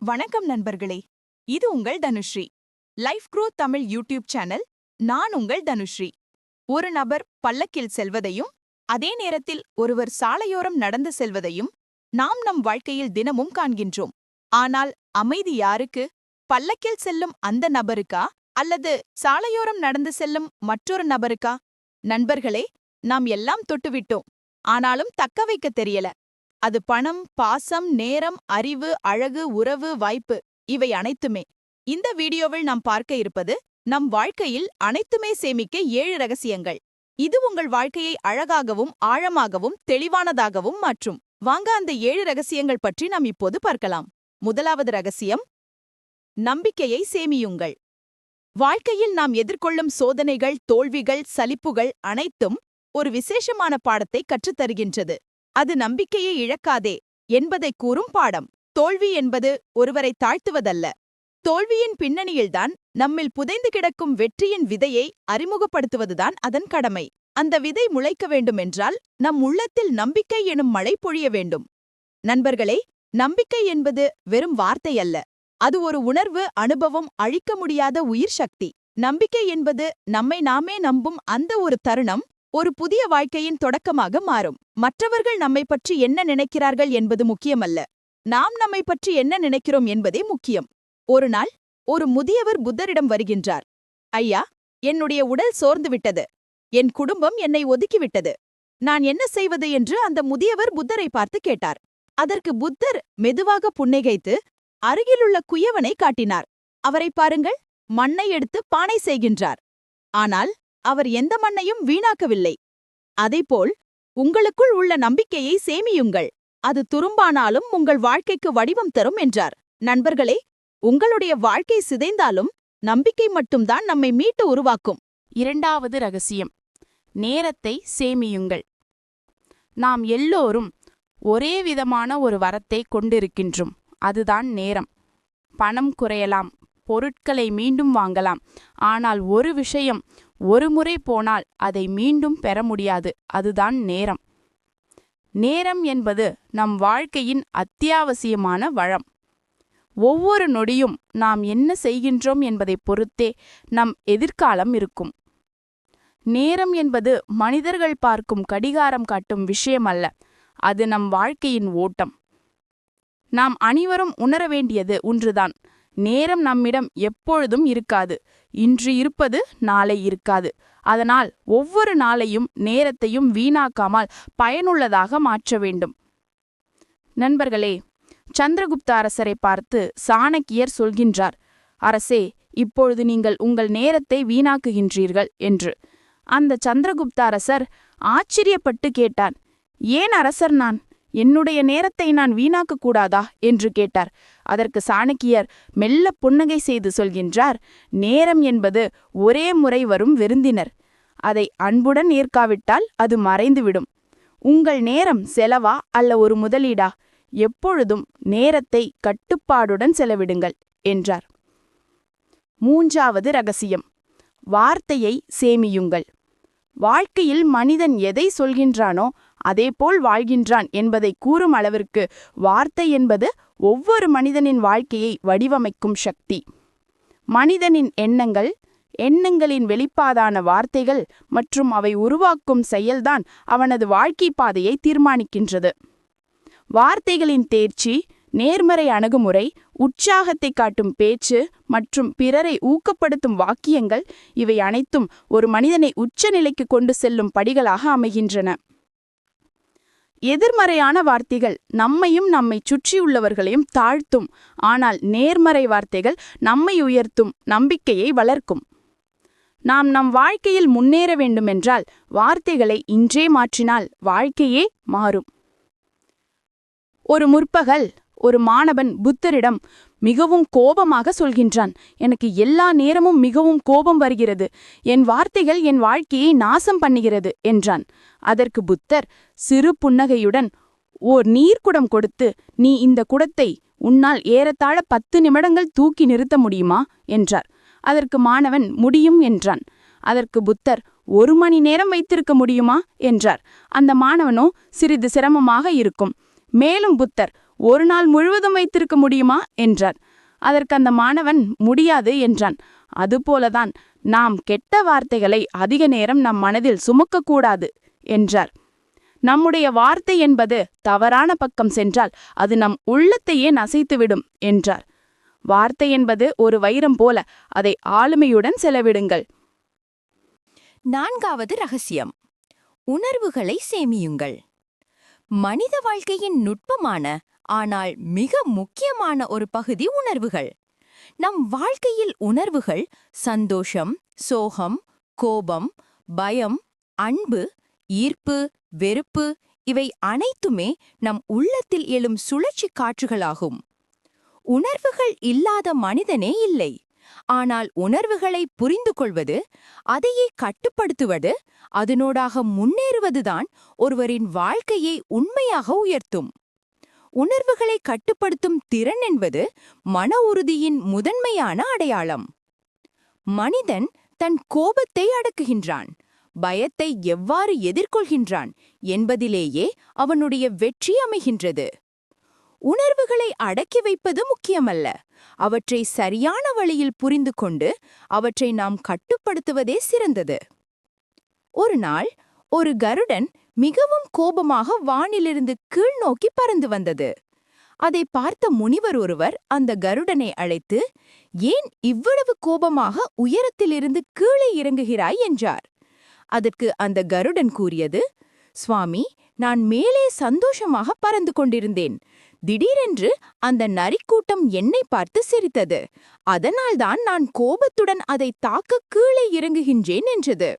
வணக்கம் நண்பர்களே, இது உங்கள் Dhanushree. Life growth Tamil YouTube channel. நான் உங்கள் தனுஸ்ரீ. ஒரு நபர் பல்லக்கில் செல்வதையும் அதே நேரத்தில் ஒருவர் சாலையோரம் நடந்து செல்வதையும் நாம் நம் வாழ்க்கையில் தினமும் காண்கின்றோம். ஆனால் அமைதி யாருக்கு? பல்லக்கில் செல்லும் அந்த நபருக்கா அல்லது சாலையோரம் நடந்து செல்லும் மற்றொரு நபருக்கா? நண்பர்களே, நாம் எல்லாம் தொட்டுவிட்டோம், ஆனாலும் தக்க வைக்க தெரியல. அது பணம், பாசம், நேரம், அறிவு, அழகு, உறவு, வாய்ப்பு, இவை அனைத்துமே. இந்த வீடியோவில் நாம் பார்க்க இருப்பது நம் வாழ்க்கையில் அனைத்துமே சேமிக்க 7 ரகசியங்கள். இது உங்கள் வாழ்க்கையை அழகாகவும் ஆழமாகவும் தெளிவானதாகவும் மாற்றும். வாங்க அந்த 7 ரகசியங்கள் பற்றி நாம் இப்போது பார்க்கலாம். முதலாவது ரகசியம்: நம்பிக்கையை சேமியுங்கள். வாழ்க்கையில் நாம் எதிர்கொள்ளும் சோதனைகள், தோல்விகள், சலிப்புகள் அனைத்தும் ஒரு விசேஷமான பாடத்தை கற்றுத்தருகின்றது. அது நம்பிக்கையை இழக்காதே என்பதை கூறும் பாடம். தோல்வி என்பது ஒருவரை தாழ்த்துவதல்ல. தோல்வியின் பின்னணியில்தான் நம்மில் புதைந்து கிடக்கும் வெற்றியின் விதையை அறிமுகப்படுத்துவதுதான் அதன் கடமை. அந்த விதை முளைக்க வேண்டுமென்றால் நம் உள்ளத்தில் நம்பிக்கை எனும் மழை பொழிய வேண்டும். நண்பர்களே, நம்பிக்கை என்பது வெறும் வார்த்தை அல்ல. அது ஒரு உணர்வு, அனுபவம், அழிக்க முடியாத உயிர் சக்தி. நம்பிக்கை என்பது நம்மை நாமே நம்பும் அந்த ஒரு தருணம் ஒரு புதிய வாழ்க்கையின் தொடக்கமாக மாறும். மற்றவர்கள் நம்மை பற்றி என்ன நினைக்கிறார்கள் என்பது முக்கியமல்ல, நாம் நம்மை பற்றி என்ன நினைக்கிறோம் என்பதே முக்கியம். ஒரு நாள் ஒரு முதியவர் புத்தரிடம் வருகின்றார். ஐயா, என்னுடைய உடல் சோர்ந்துவிட்டது. என் குடும்பம் என்னை ஒதுக்கிவிட்டது. நான் என்ன செய்வது என்று அந்த முதியவர் புத்தரை பார்த்து கேட்டார். அதற்கு புத்தர் மெதுவாக புன்னகைத்து அருகிலுள்ள குயவனை காட்டினார். அவரை பாருங்கள், மண்ணை எடுத்து பானை செய்கின்றார். ஆனால் அவர் எந்த மண்ணையும் வீணாக்கவில்லை. அதேபோல் உங்களுக்குள் உள்ள நம்பிக்கையை சேமியுங்கள். அது துரும்பானாலும் உங்கள் வாழ்க்கைக்கு வடிவம் தரும் என்றார். நண்பர்களே, உங்களுடைய வாழ்க்கை சிதைந்தாலும் நம்பிக்கை மட்டும்தான் நம்மை மீட்டு உருவாக்கும். இரண்டாவது ரகசியம்: நேரத்தை சேமியுங்கள். நாம் எல்லோரும் ஒரே விதமான ஒரு வரத்தை கொண்டிருக்கின்றோம். அதுதான் நேரம். பணம் குறையலாம், பொருட்களை மீண்டும் வாங்கலாம். ஆனால் ஒரு விஷயம், ஒரு முறை போனால் அதை மீண்டும் பெற முடியாது. அதுதான் நேரம். நேரம் என்பது நம் வாழ்க்கையின் அத்தியாவசியமான வளம். ஒவ்வொரு நொடியும் நாம் என்ன செய்கின்றோம் என்பதை பொறுத்தே நம் எதிர்காலம் இருக்கும். நேரம் என்பது மனிதர்கள் பார்க்கும் கடிகாரம் காட்டும் விஷயம் அல்ல. அது நம் வாழ்க்கையின் ஓட்டம். நாம் அனைவரும் உணர வேண்டியது ஒன்றுதான்: நேரம் நம்மிடம் எப்பொழுதும் இருக்காது. இன்று இருப்பது நாளை இருக்காது. அதனால் ஒவ்வொரு நாளையும் நேரத்தையும் வீணாக்காமல் பயனுள்ளதாக மாற்ற வேண்டும். நண்பர்களே, சந்திரகுப்த அரசரை பார்த்து சாணக்கியர் சொல்கின்றார்: அரசே, இப்பொழுது நீங்கள் உங்கள் நேரத்தை வீணாக்குகின்றீர்கள் என்று. அந்த சந்திரகுப்த அரசர் ஆச்சரியப்பட்டு கேட்டார், ஏன் அரசர், நான் என்னுடைய நேரத்தை நான் வீணாக்கக்கூடாதா என்று கேட்டார். அதற்கு சாணக்கியர் மெல்ல புன்னகை செய்து சொல்கின்றார்: நேரம் என்பது ஒரே முறை வரும் விருந்தினர். அதை அன்புடன் ஏற்காவிட்டால் அது மறைந்துவிடும். உங்கள் நேரம் செலவா அல்ல ஒரு முதலீடா? எப்பொழுதும் நேரத்தை கட்டுப்பாடுடன் செலவிடுங்கள் என்றார். மூன்றாவது ரகசியம்: வார்த்தையை சேமியுங்கள். வாழ்க்கையில் மனிதன் எதை சொல்கின்றானோ அதேபோல் வாழ்கின்றான் என்பதை கூறும் அளவிற்கு வார்த்தை என்பது ஒவ்வொரு மனிதனின் வாழ்க்கையை வடிவமைக்கும் சக்தி. மனிதனின் எண்ணங்கள், எண்ணங்களின் வெளிப்பாடான வார்த்தைகள் மற்றும் அவை உருவாக்கும் செயல்தான் அவனது வாழ்க்கை பாதையை தீர்மானிக்கின்றது. வார்த்தைகளின் தேர்ச்சி, நேர்மறை அணுகுமுறை, உற்சாகத்தை காட்டும் பேச்சு மற்றும் பிறரை ஊக்கப்படுத்தும் வாக்கியங்கள், இவை அனைத்தும் ஒரு மனிதனை உச்சநிலைக்கு கொண்டு செல்லும் படிகளாக அமைகின்றன. எதிர்மறையான வார்த்தைகள் நம்மையும் நம்மை சுற்றியுள்ளவர்களையும் தாழ்த்தும். ஆனால் நேர்மறை வார்த்தைகள் நம்மை உயர்த்தும், நம்பிக்கையை வளர்க்கும். நாம் நம் வாழ்க்கையில் முன்னேற வேண்டுமென்றால் வார்த்தைகளை இன்றே மாற்றினால் வாழ்க்கையே மாறும். ஒரு முற்பகல் ஒரு மாணவன் புத்தரிடம் மிகவும் கோபமாக சொல்கின்றான்: எனக்கு எல்லா நேரமும் மிகவும் கோபம் வருகிறது. என் வார்த்தைகள் என் வாழ்க்கையை நாசம் பண்ணுகிறது என்றான். அதற்கு புத்தர் சிறு புன்னகையுடன் ஓர் நீர்க்குடம் கொடுத்து, நீ இந்த குடத்தை உன்னால் ஏறத்தாழ 10 நிமிடங்கள் தூக்கி நிறுத்த முடியுமா என்றார். அதற்கு மாணவன் முடியும் என்றான். அதற்கு புத்தர் 1 மணி நேரம் வைத்திருக்க முடியுமா என்றார். அந்த மாணவனோ சிறிது சிரமமாக இருக்கும். மேலும் புத்தர் ஒரு நாள் முழுவதும் வைத்திருக்க முடியுமா என்றார். அதற்கு அந்த மாணவன் முடியாது என்றான். அதுபோலதான் நாம் கெட்ட வார்த்தைகளை அதிக நேரம் நம் மனதில் சுமக்கக்கூடாது என்றார். நம்முடைய வார்த்தை என்பது தவறான பக்கம் சென்றால் அது நம் உள்ளத்தையே நசைத்துவிடும் என்றார். வார்த்தை என்பது ஒரு வைரம் போல, அதை ஆளுமையுடன் செலவிடுங்கள். 4வது ரகசியம், உணர்வுகளை சேமியுங்கள். மனித வாழ்க்கையின் நுட்பமான ஆனால் மிக முக்கியமான ஒரு பகுதி உணர்வுகள். நம் வாழ்க்கையில் உணர்வுகள் சந்தோஷம், சோகம், கோபம், பயம், அன்பு, ஈர்ப்பு, வெறுப்பு இவை அனைத்துமே நம் உள்ளத்தில் எழும் சுழற்சி காற்றுகளாகும். உணர்வுகள் இல்லாத மனிதனே இல்லை. ஆனால் உணர்வுகளை புரிந்து கொள்வது, அதையே கட்டுப்படுத்துவது, அதனோடாக முன்னேறுவதுதான் ஒருவரின் வாழ்க்கையை உண்மையாக உயர்த்தும். உணர்வுகளை கட்டுப்படுத்தும் திறன் என்பது மன உறுதியின் முதன்மையான அடையாளம். மனிதன் தன் கோபத்தை அடக்குகின்றான், பயத்தை எவ்வாறு எதிர்கொள்கின்றான் என்பதிலேயே அவனுடைய வெற்றி அமைகின்றது. உணர்வுகளை அடக்கி வைப்பது முக்கியமல்ல, அவற்றை சரியான வழியில் புரிந்து கொண்டு அவற்றை நாம் கட்டுப்படுத்துவதே சிறந்தது. ஒரு நாள் ஒரு கருடன் மிகவும் கோபமாக வானிலிருந்து கீழ் நோக்கி பறந்து வந்தது. அதை பார்த்த முனிவர் ஒருவர் அந்த கருடனை அழைத்து, ஏன் இவ்வளவு கோபமாக உயரத்திலிருந்து கீழே இறங்குகிறாய் என்றார். அதற்கு அந்த கருடன் கூறியது, சுவாமி, நான் மேலே சந்தோஷமாக பறந்து கொண்டிருந்தேன். திடீரென்று அந்த நரிக்கூட்டம் என்னை பார்த்து சிரித்தது. அதனால்தான் நான் கோபத்துடன் அதை தாக்க கீழே இறங்குகின்றேன் என்றது.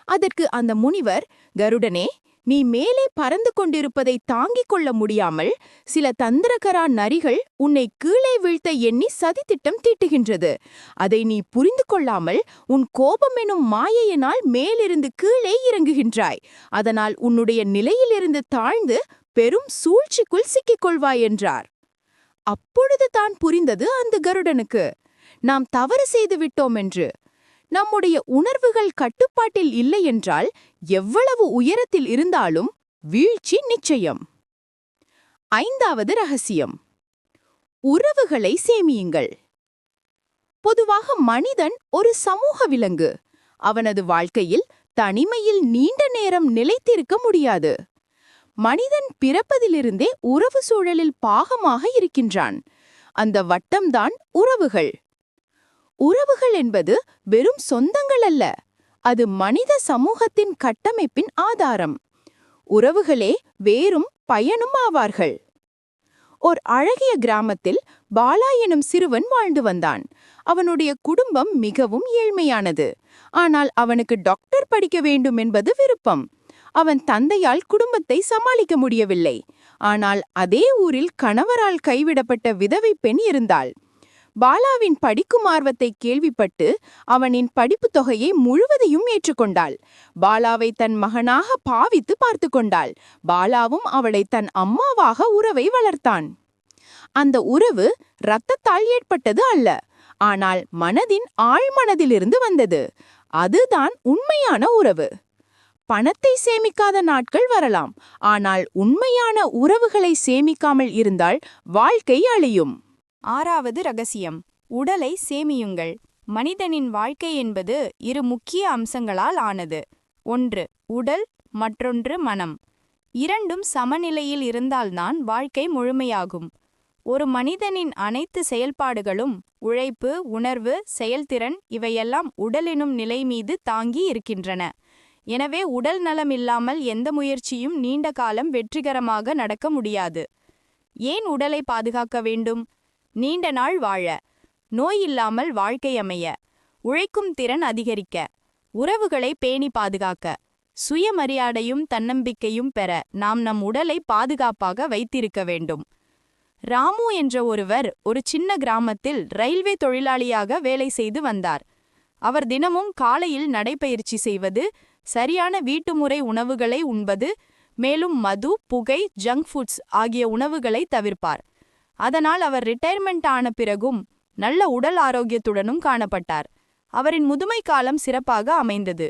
அதற்கு அந்த முனிவர், கருடனே, நீ மேலே பறந்து கொண்டிருப்பதை தாங்கிக் கொள்ள முடியாமல் சில தந்திரகரா நரிகள் உன்னை கீழே வீழ்த்த எண்ணி சதித்திட்டம் தீட்டுகின்றது. அதை நீ புரிந்து கொள்ளாமல் உன் கோபம் எனும் மாயையினால் மேலிருந்து கீழே இறங்குகின்றாய். அதனால் உன்னுடைய நிலையிலிருந்து தாழ்ந்து பெரும் சூழ்ச்சிக்குள் சிக்கிக்கொள்வாய் என்றார். அப்பொழுது தான் புரிந்தது அந்த கருடனுக்கு, நாம் தவறு செய்து விட்டோம் என்று. நம்முடைய உணர்வுகள் கட்டுப்பாட்டில் இல்லை என்றால் எவ்வளவு உயரத்தில் இருந்தாலும் வீழ்ச்சி நிச்சயம். 5வது ரகசியம், உறவுகளை சேமியுங்கள். பொதுவாக மனிதன் ஒரு சமூக விலங்கு. அவனது வாழ்க்கையில் தனிமையில் நீண்ட நேரம் நிலைத்திருக்க முடியாது. மனிதன் பிறப்பதிலிருந்தே உறவு சூழலில் பாகமாக இருக்கின்றான். அந்த வட்டம்தான் உறவுகள். உறவுகள் என்பது வெறும் சொந்தங்கள் அல்ல, அது மனித சமூகத்தின் கட்டமைப்பின் ஆதாரம். உறவுகளே வேரும் பயனும் ஆவார்கள். ஓர் அழகிய கிராமத்தில் பாலா எனும் சிறுவன் வாழ்ந்து வந்தான். அவனுடைய குடும்பம் மிகவும் ஏழ்மையானது. ஆனால் அவனுக்கு டாக்டர் படிக்க வேண்டும் என்பது விருப்பம். அவன் தந்தையால் குடும்பத்தை சமாளிக்க முடியவில்லை. ஆனால் அதே ஊரில் கணவரால் கைவிடப்பட்ட விதவை பெண் இருந்தாள். பாலாவின் படிக்கும் ஆர்வத்தை கேள்விப்பட்டு அவனின் படிப்பு தொகையை முழுவதையும் ஏற்றுக்கொண்டாள். பாலாவை தன் மகனாக பாவித்து பார்த்து கொண்டாள். பாலாவும் அவளை தன் அம்மாவாக உறவை வளர்த்தான். அந்த உறவு இரத்தத்தால் ஏற்பட்டது அல்ல, ஆனால் மனதின் ஆழ்மனதிலிருந்து வந்தது. அதுதான் உண்மையான உறவு. பணத்தை சேமிக்காத நாட்கள் வரலாம், ஆனால் உண்மையான உறவுகளை சேமிக்காமல் இருந்தால் வாழ்க்கை அழியும். 6வது ரகசியம், உடலை சேமியுங்கள். மனிதனின் வாழ்க்கை என்பது 2 முக்கிய அம்சங்களால் ஆனது. ஒன்று உடல், மற்றொன்று மனம். இரண்டும் சமநிலையில் இருந்தால்தான் வாழ்க்கை முழுமையாகும். ஒரு மனிதனின் அனைத்து செயல்பாடுகளும், உழைப்பு, உணர்வு, செயல்திறன் இவையெல்லாம் உடலெனும் நிலை மீது தாங்கி இருக்கின்றன. எனவே உடல் நலம் இல்லாமல் எந்த முயற்சியும் நீண்ட காலம் வெற்றிகரமாக நடக்க முடியாது. ஏன் உடலை பாதுகாக்க வேண்டும்? நீண்ட நாள் வாழ, நோய் இல்லாமல் வாழ்க்கை அமைய, உழைக்கும் திறன் அதிகரிக்க, உறவுகளை பேணி பாதுகாக்க, சுயமரியாதையும் தன்னம்பிக்கையும் பெற நாம் நம் உடலை பாதுகாப்பாக வைத்திருக்க வேண்டும். ராமு என்ற ஒருவர் ஒரு சின்ன கிராமத்தில் ரயில்வே தொழிலாளியாக வேலை செய்து வந்தார். அவர் தினமும் காலையில் நடைபயிற்சி செய்வது, சரியான வீட்டுமுறை உணவுகளை உண்பது, மேலும் மது, புகை, ஜங்க் ஃபுட்ஸ் ஆகிய உணவுகளை தவிர்ப்பார். அதனால் அவர் ரிட்டையர்மெண்ட் ஆன பிறகும் நல்ல உடல் ஆரோக்கியத்துடனும் காணப்பட்டார். அவரின் முதுமை காலம் சிறப்பாக அமைந்தது.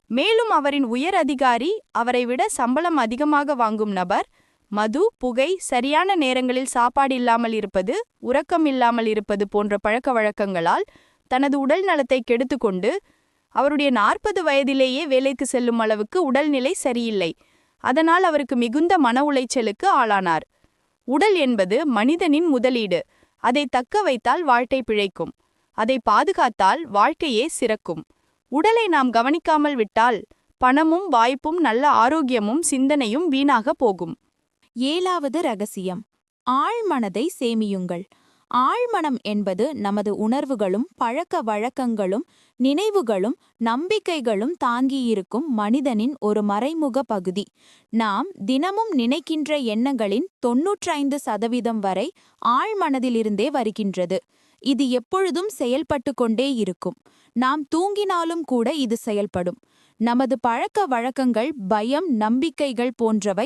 மேலும் அவரின் உயர் அதிகாரி, அவரை விட சம்பளம் அதிகமாக வாங்கும் நபர், மது, புகை, சரியான நேரங்களில் சாப்பாடு இல்லாமல் இருப்பது, உறக்கம் இல்லாமல் இருப்பது போன்ற பழக்க வழக்கங்களால் தனது உடல் நலத்தை கெடுத்துக்கொண்டு அவருடைய 40 வயதிலேயே வேலைக்கு செல்லும் அளவுக்கு உடல்நிலை சரியில்லை. அதனால் அவருக்கு மிகுந்த மன உளைச்சலுக்கு ஆளானார். உடல் என்பது மனிதனின் முதலீடு. அதை தக்க வைத்தால் வாழ்க்கை பிழைக்கும். அதை பாதுகாத்தால் வாழ்க்கையே சிறக்கும். உடலை நாம் கவனிக்காமல் விட்டால் பணமும் வாய்ப்பும் நல்ல ஆரோக்கியமும் சிந்தனையும் வீணாக போகும். 7வது ரகசியம், ஆழ்மனதை சேமியுங்கள். ஆழ்மனம் என்பது நமது உணர்வுகளும் பழக்க வழக்கங்களும் நினைவுகளும் நம்பிக்கைகளும் தாங்கியிருக்கும் மனிதனின் ஒரு மறைமுக பகுதி. நாம் தினமும் நினைக்கின்ற எண்ணங்களின் 95% வரை ஆழ்மனதிலிருந்தே வருகின்றது. இது எப்பொழுதும் செயல்பட்டு கொண்டே இருக்கும். நாம் தூங்கினாலும் கூட இது செயல்படும். நமது பழக்க வழக்கங்கள், பயம், நம்பிக்கைகள் போன்றவை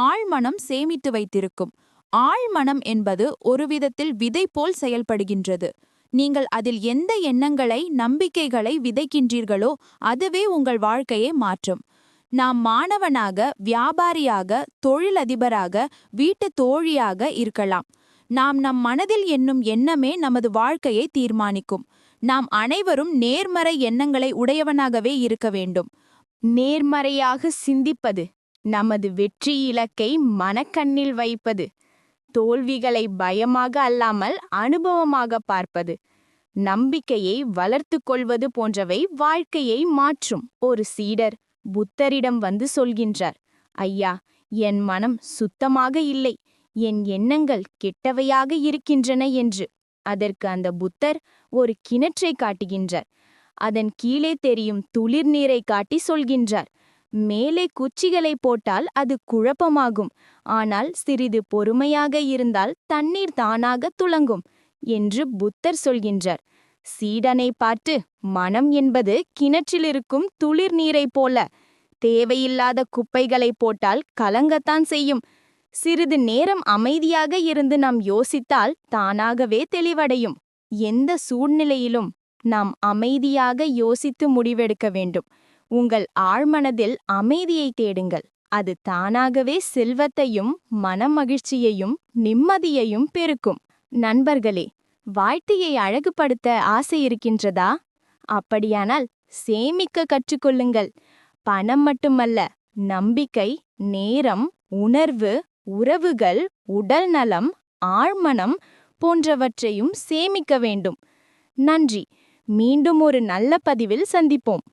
ஆழ்மனம் சேமித்து வைத்திருக்கும். ஆழ்மனம் என்பது ஒருவிதத்தில் விதை போல் செயல்படுகின்றது. நீங்கள் அதில் எந்த எண்ணங்களை, நம்பிக்கைகளை விதைக்கின்றீர்களோ அதுவே உங்கள் வாழ்க்கையை மாற்றும். நாம் மாணவனாக, வியாபாரியாக, தொழிலதிபராக, வீட்டு தோழியாக இருக்கலாம். நாம் நம் மனதில் எண்ணும் எண்ணமே நமது வாழ்க்கையை தீர்மானிக்கும். நாம் அனைவரும் நேர்மறை எண்ணங்களை உடையவனாகவே இருக்க வேண்டும். நேர்மறையாக சிந்திப்பது, நமது வெற்றி இலக்கை மனக்கண்ணில் வைப்பது, தோல்விகளை பயமாக அல்லாமல் அனுபவமாக பார்ப்பது, நம்பிக்கையை வளர்த்து கொள்வது போன்றவை வாழ்க்கையை மாற்றும். ஒரு சீடர் புத்தரிடம் வந்து சொல்கின்றார், ஐயா, என் மனம் சுத்தமாக இல்லை, என் எண்ணங்கள் கெட்டவையாக இருக்கின்றன என்று. அதற்கு அந்த புத்தர் ஒரு கிணற்றை காட்டுகின்றார். அதன் கீழே தெரியும் துளிர் நீரை காட்டி சொல்கின்றார், மேலே குச்சிகளை போட்டால் அது குழப்பமாகும், ஆனால் சிறிது பொறுமையாக இருந்தால் தண்ணீர் தானாக துளங்கும் என்று புத்தர் சொல்கின்றார். சீடனை பார்த்து, மனம் என்பது கிணற்றிலிருக்கும் துளிர் நீரைப் போல, தேவையில்லாத குப்பைகளை போட்டால் கலங்கத்தான் செய்யும். சிறிது நேரம் அமைதியாக இருந்து நாம் யோசித்தால் தானாகவே தெளிவடையும். எந்த சூழ்நிலையிலும் நாம் அமைதியாக யோசித்து முடிவெடுக்க வேண்டும். உங்கள் ஆழ்மனதில் அமைதியை தேடுங்கள். அது தானாகவே செல்வத்தையும் மனமகிழ்ச்சியையும் நிம்மதியையும் பெருக்கும். நண்பர்களே, வாழ்க்கையை அழகுபடுத்த ஆசை இருக்கின்றதா? அப்படியானால் சேமிக்க கற்றுக்கொள்ளுங்கள். பணம் மட்டுமல்ல, நம்பிக்கை, நேரம், உணர்வு, உறவுகள், உடல் நலம், ஆழ்மனம் போன்றவற்றையும் சேமிக்க வேண்டும். நன்றி. மீண்டும் ஒரு நல்ல பதிவில் சந்திப்போம்.